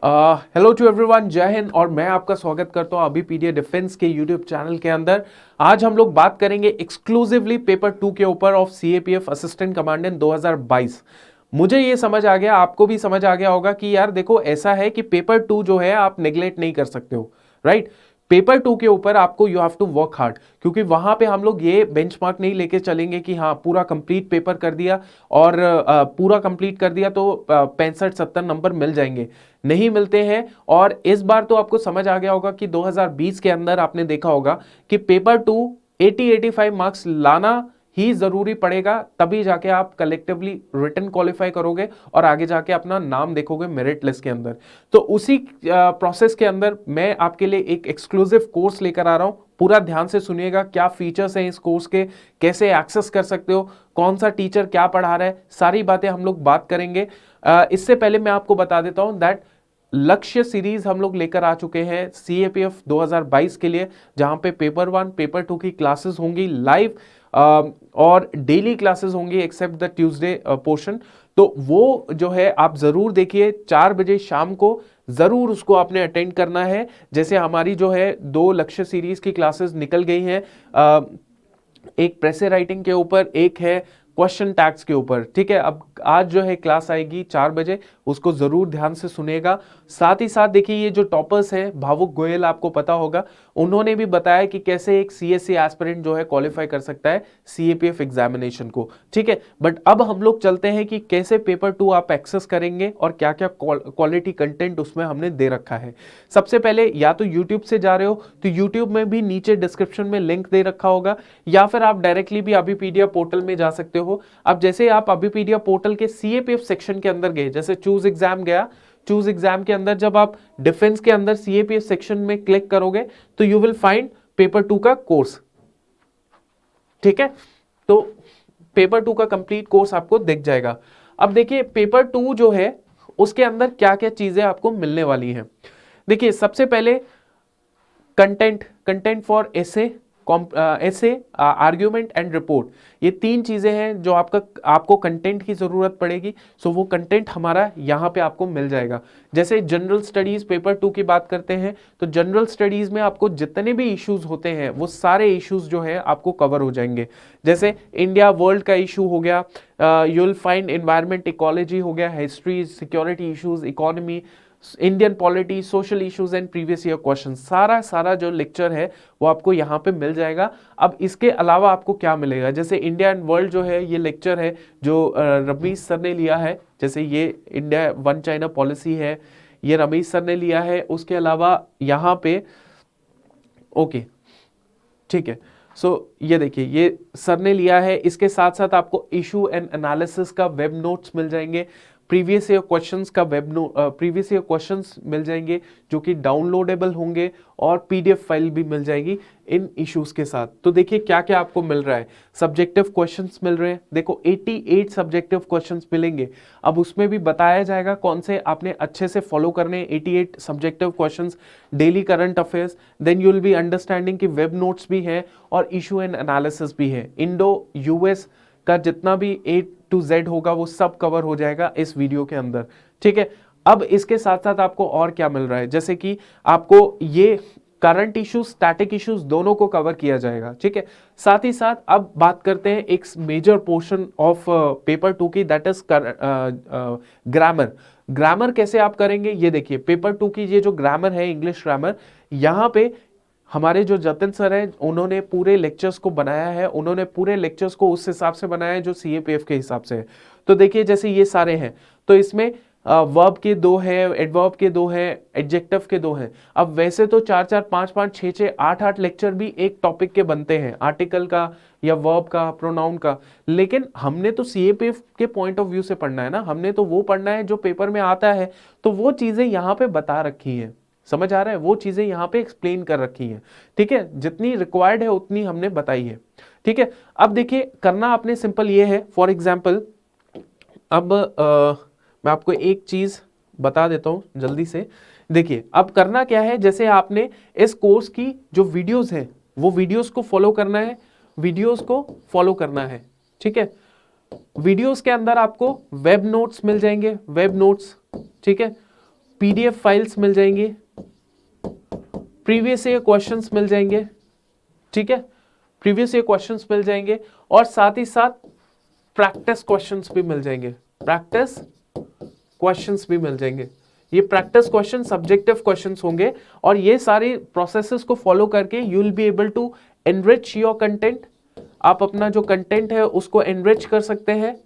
Hello to everyone, जय हिंद। और मैं आपका स्वागत करता हूं अभीपीडिया डिफेंस के यूट्यूब चैनल के अंदर। आज हम लोग बात करेंगे एक्सक्लूसिवली पेपर 2 के ऊपर ऑफ सीएपीएफ असिस्टेंट कमांडेंट 2022। मुझे ये समझ आ गया, आपको भी समझ आ गया होगा कि यार देखो, ऐसा है कि पेपर 2 जो है आप नेग्लेक्ट नहीं कर सकते हो, राइट। पेपर 2 के ऊपर आपको you have to work hard, क्योंकि वहां पे हम लोग ये बेंचमार्क नहीं लेके चलेंगे कि हाँ पूरा कंप्लीट पेपर कर दिया और पूरा कंप्लीट कर दिया तो 65-70 नंबर मिल जाएंगे। नहीं मिलते हैं। और इस बार तो आपको समझ आ गया होगा कि 2020 के अंदर आपने देखा होगा कि पेपर 2 80-85 मार्क्स लाना ही जरूरी पड़ेगा, तभी जाके आप कलेक्टिवली रिटन क्वालिफाई करोगे और आगे जाके अपना नाम देखोगे मेरिट लिस्ट के अंदर। तो उसी प्रोसेस के अंदर मैं आपके लिए एक एक्सक्लूसिव कोर्स लेकर आ रहा हूं। पूरा ध्यान से सुनिएगा, क्या फीचर्स हैं इस कोर्स के, कैसे एक्सेस कर सकते हो, कौन सा टीचर क्या पढ़ा रहा है, सारी बातें हम लोग बात करेंगे। इससे पहले मैं आपको बता देता हूं दैट लक्ष्य सीरीज हम लोग लेकर आ चुके हैं सीएपीएफ 2022 के लिए, जहां पे पेपर 1 पेपर 2 की क्लासेस होंगी लाइव और डेली क्लासेस होंगी एक्सेप्ट द ट्यूसडे पोर्शन। तो वो जो है आप जरूर देखिए, 4 बजे शाम को जरूर उसको आपने अटेंड करना है। जैसे हमारी जो है 2 लक्ष्य सीरीज की क्लासेस निकल गई हैं, एक प्रेसे राइटिंग के ऊपर, एक है क्वेश्चन टैग्स के ऊपर, ठीक है। अब आज जो है क्लास आएगी 4 बजे, उसको जरूर ध्यान से सुनेगा। साथ ही साथ देखिए, ये जो टॉपर्स हैं भावुक गोयल, आपको पता होगा, उन्होंने भी बताया कि कैसे एक सीएससी एस्पिरेंट जो है क्वालिफाई कर सकता है सीएपीएफ एग्जामिनेशन को, ठीक है। बट अब हम लोग चलते हैं कि कैसे पेपर 2 आप एक्सेस करेंगे और क्या क्या क्वालिटी कंटेंट उसमें हमने दे रखा है। सबसे पहले, या तो यूट्यूब से जा रहे हो तो यूट्यूब में भी नीचे डिस्क्रिप्शन में लिंक दे रखा होगा, या फिर आप डायरेक्टली भी अभीपीडिया पोर्टल में जा सकते हो। अब जैसे आप अभीपीडिया पोर्टल के सीएपीएफ सेक्शन के अंदर गए, जैसे चूज एग्जाम गया, चूज एग्जाम के अंदर जब आप डिफेंस के अंदर सीएपीएफ सेक्शन में क्लिक करोगे तो यू विल फाइंड पेपर 2 का कोर्स, ठीक है। तो पेपर 2 का कंप्लीट कोर्स आपको दिख जाएगा। अब देखिए, पेपर 2 जो है उसके अंदर क्या क्या चीजें आपको मिलने वाली हैं। देखिए, सबसे पहले content for essay, argument and report, ये 3 चीजें हैं जो आपको कंटेंट की जरूरत पड़ेगी। सो वो कंटेंट हमारा यहाँ पे आपको मिल जाएगा। जैसे जनरल स्टडीज पेपर 2 की बात करते हैं तो जनरल स्टडीज में आपको जितने भी इश्यूज होते हैं वो सारे इश्यूज जो है आपको कवर हो जाएंगे। जैसे इंडिया वर्ल्ड का इशू हो गया, you will find environment ecology हो गया, history, security issues, economy, Indian polity, social issues and previous year question, सारा जो लेक्चर है वो आपको यहाँ पे मिल जाएगा। अब इसके अलावा आपको क्या मिलेगा, जैसे इंडिया एंड वर्ल्ड जो है ये लेक्चर है जो रमेश सर ने लिया है। जैसे ये इंडिया वन चाइना पॉलिसी है, ये रमेश सर ने लिया है। उसके अलावा यहाँ पे ओके, ठीक है। ये देखिए, ये सर ने लिया है। इसके साथ साथ आपको इशू एंड एनालिसिस का वेब नोट्स मिल जाएंगे, प्रीवियस ईयर क्वेश्चंस का प्रीवियस ईयर क्वेश्चंस मिल जाएंगे जो कि डाउनलोडेबल होंगे, और पीडीएफ फाइल भी मिल जाएगी इन इश्यूज के साथ। तो देखिए क्या क्या आपको मिल रहा है। सब्जेक्टिव क्वेश्चंस मिल रहे हैं, देखो 88 सब्जेक्टिव क्वेश्चंस मिलेंगे। अब उसमें भी बताया जाएगा कौन से आपने अच्छे से फॉलो करने, 88 subjective questions, daily current affairs, then you will be understanding कि वेब नोट्स भी है और इशू एंड एनालिसिस भी है। इंडो यूएस का जितना भी A to Z होगा वो सब कवर हो जाएगा इस वीडियो के अंदर, ठीक है। अब इसके साथ साथ आपको और क्या मिल रहा है, जैसे कि आपको ये करंट इश्यूज, स्टैटिक इश्यूज दोनों को कवर किया जाएगा, ठीक है। साथ ही साथ अब बात करते हैं एक मेजर पोर्शन ऑफ पेपर 2 की, दैट इज ग्रामर। ग्रामर कैसे आप करेंगे, ये देखिए पेपर 2 की ये जो ग्रामर है, इंग्लिश ग्रामर, यहाँ पे हमारे जो जतिन सर हैं उन्होंने पूरे लेक्चर्स को बनाया है, उन्होंने पूरे लेक्चर्स को उस हिसाब से बनाया है जो सीएपीएफ के हिसाब से है। तो देखिए जैसे ये सारे हैं, तो इसमें वर्ब के 2 है, एडवर्ब के 2 है, एडजेक्टिव के 2 हैं। अब वैसे तो 4-4, 5-5, 6-6, 8-8 लेक्चर भी एक टॉपिक के बनते हैं, आर्टिकल का या वर्ब का, प्रोनाउन का, लेकिन हमने तो सीएपीएफ के पॉइंट ऑफ व्यू से पढ़ना है ना, हमने तो वो पढ़ना है जो पेपर में आता है। तो वो चीजें यहाँ पे बता रखी हैं, समझ आ रहा है, वो चीजें यहाँ पे एक्सप्लेन कर रखी हैं, ठीक है। जितनी रिक्वायर्ड है उतनी हमने बताई है, ठीक है। अब देखिए करना आपने सिंपल ये है, फॉर एग्जाम्पल अब मैं आपको एक चीज बता देता हूं जल्दी से। देखिए अब करना क्या है, जैसे आपने इस कोर्स की जो वीडियोस हैं वो वीडियोस को फॉलो करना है, वीडियोस को फॉलो करना है, ठीक है। वीडियोस के अंदर आपको वेब नोट्स मिल जाएंगे, वेब नोट्स, ठीक है। PDF फाइल्स मिल जाएंगी, प्रीवियस ईयर क्वेश्चंस मिल जाएंगे, ठीक है, प्रीवियस ईयर क्वेश्चंस मिल जाएंगे, और साथ ही साथ प्रैक्टिस क्वेश्चंस भी मिल जाएंगे, प्रैक्टिस क्वेश्चंस भी मिल जाएंगे। ये प्रैक्टिस क्वेश्चन सब्जेक्टिव क्वेश्चंस होंगे, और ये सारे प्रोसेसेस को फॉलो करके you will be able to enrich your content. आप अपना जो कंटेंट है उसको एनरिच कर सकते हैं,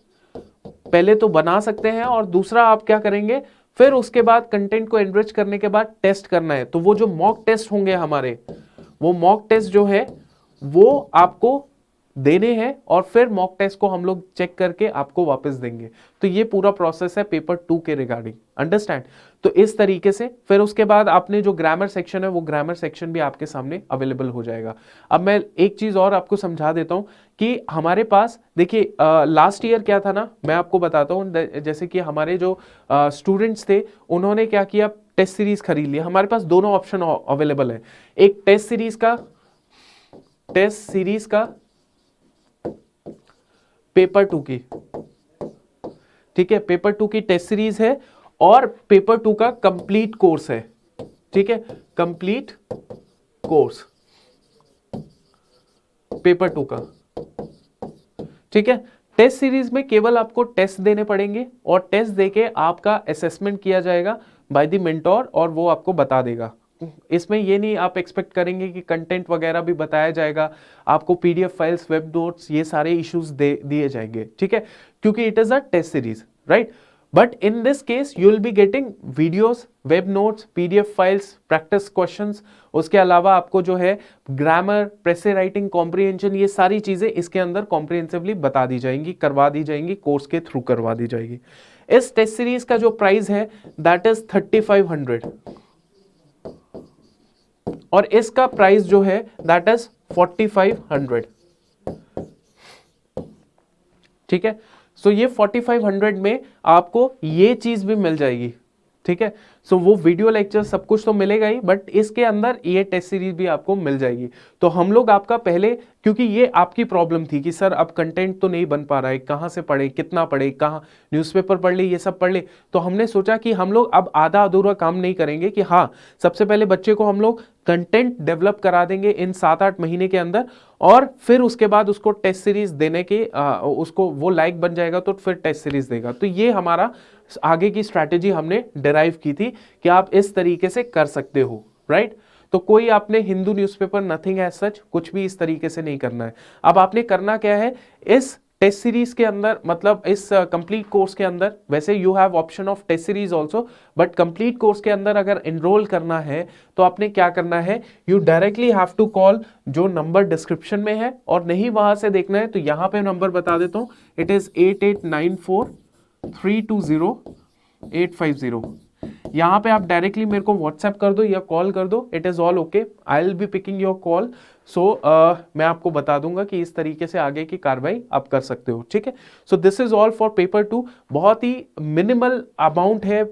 पहले तो बना सकते हैं, और दूसरा आप क्या करेंगे, फिर उसके बाद कंटेंट को एनरिच करने के बाद टेस्ट करना है। तो वो जो मॉक टेस्ट होंगे हमारे, वो मॉक टेस्ट जो है वो आपको देने हैं, और फिर मॉक टेस्ट को हम लोग चेक करके आपको वापस देंगे। तो ये पूरा प्रोसेस है पेपर 2 के रिगार्डिंग, अंडरस्टैंड। तो इस तरीके से फिर उसके बाद आपने जो ग्रामर सेक्शन है वो ग्रामर सेक्शन भी आपके सामने अवेलेबल हो जाएगा। अब मैं एक चीज और आपको समझा देता हूं कि हमारे पास देखिए लास्ट ईयर क्या था ना, मैं आपको बताता हूं। जैसे कि हमारे जो स्टूडेंट्स थे उन्होंने क्या किया, टेस्ट सीरीज खरीद लिया। हमारे पास दोनों ऑप्शन अवेलेबल है, एक टेस्ट सीरीज का पेपर 2 की, ठीक है, पेपर 2 की टेस्ट सीरीज है, और पेपर 2 का कंप्लीट कोर्स है, ठीक है, कंप्लीट कोर्स पेपर 2 का, ठीक है। टेस्ट सीरीज में केवल आपको टेस्ट देने पड़ेंगे, और टेस्ट देके आपका असेसमेंट किया जाएगा बाय द मेंटोर, और वो आपको बता देगा। इसमें ये नहीं आप एक्सपेक्ट करेंगे कि कंटेंट वगैरह भी बताया जाएगा, आपको PDF फाइल्स, वेब नोट्स, ये सारे इश्यूज दिए जाएंगे, ठीक है, क्योंकि it is a test series, right. But in this case you will be getting videos, web notes, PDF files, practice questions, उसके अलावा आपको जो है ग्रामर, प्रेसे राइटिंग, कॉम्प्रिहेंशन, ये सारी चीजें इसके अंदर कॉम्प्रिहेंसिवली बता दी जाएंगी, करवा दी जाएंगी, कोर्स के थ्रू करवा दी जाएगी। इस टेस्ट सीरीज का जो प्राइस है दैट इज 3500, और इसका प्राइस जो है दैट इज 4500, ठीक है। सो ये 4500 में आपको ये चीज भी मिल जाएगी, ठीक है। सो वो वीडियो लेक्चर सब कुछ तो मिलेगा ही, बट इसके अंदर ये टेस्ट सीरीज भी आपको मिल जाएगी। तो हम लोग आपका पहले, क्योंकि ये आपकी प्रॉब्लम थी कि सर अब कंटेंट तो नहीं बन पा रहा है, कहाँ से पढ़े, कितना पढ़े, कहाँ न्यूज़पेपर पढ़ ले, ये सब पढ़ ले। तो हमने सोचा कि हम लोग अब आधा अधूरा काम नहीं करेंगे, कि हाँ सबसे पहले बच्चे को हम लोग कंटेंट डेवलप करा देंगे इन 7-8 महीने के अंदर, और फिर उसके बाद उसको टेस्ट सीरीज देने के उसको वो लाइक बन जाएगा तो फिर टेस्ट सीरीज देगा। तो ये हमारा आगे की स्ट्रैटेजी हमने डिराइव की थी कि आप इस तरीके से कर सकते हो, राइट। तो कोई आपने Hindu newspaper, nothing as such, कुछ भी इस तरीके से नहीं करना है। अब आपने करना क्या है, इस टेस्ट सीरीज के अंदर, मतलब इस कंप्लीट कोर्स के अंदर, वैसे you have option of test series also, but complete course के अंदर अगर एनरोल करना है तो आपने क्या करना है, you directly have to call जो नंबर डिस्क्रिप्शन में है, और नहीं वहां से देखना है तो यहां पे नंबर बता देता हूं, इट इज 8894320850। यहाँ पे आप डायरेक्टली मेरे को व्हाट्सएप कर दो या कॉल कर दो, it is all okay, I will be picking your call. So मैं आपको बता दूंगा कि इस तरीके से आगे की कार्रवाई आप कर सकते हो, ठीक है। So this is all for paper 2। बहुत ही मिनिमल अमाउंट है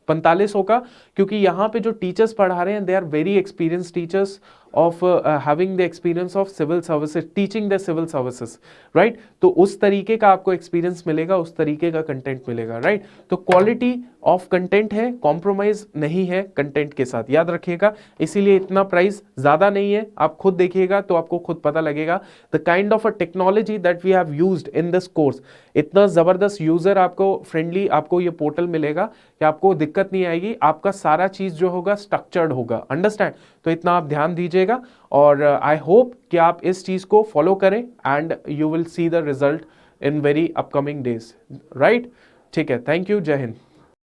4500 का, क्योंकि यहाँ पे जो टीचर्स पढ़ा रहे हैं they are very experience teachers of having the experience of civil services, teaching the civil services, right। तो उस तरीके का आपको एक्सपीरियंस मिलेगा, उस तरीके का कंटेंट मिलेगा, राइट। तो क्वालिटी ऑफ कंटेंट है, कॉम्प्रोमाइज नहीं है कंटेंट के साथ, याद रखिएगा। इसीलिए इतना प्राइस ज्यादा नहीं है, आप खुद देखिएगा तो आपको खुद पता लगेगा the kind of a technology that we have used in this course. इतना जबरदस्त यूजर आपको फ्रेंडली आपको ये पोर्टल मिलेगा कि आपको दिक्कत नहीं आएगी, आपका सारा चीज जो होगा स्ट्रक्चर्ड होगा, अंडरस्टैंड। तो इतना आप ध्यान दीजिएगा, और आई होप कि आप इस चीज को फॉलो करें and you will see the result in very upcoming days, right. ठीक है, थैंक यू, जय हिंद।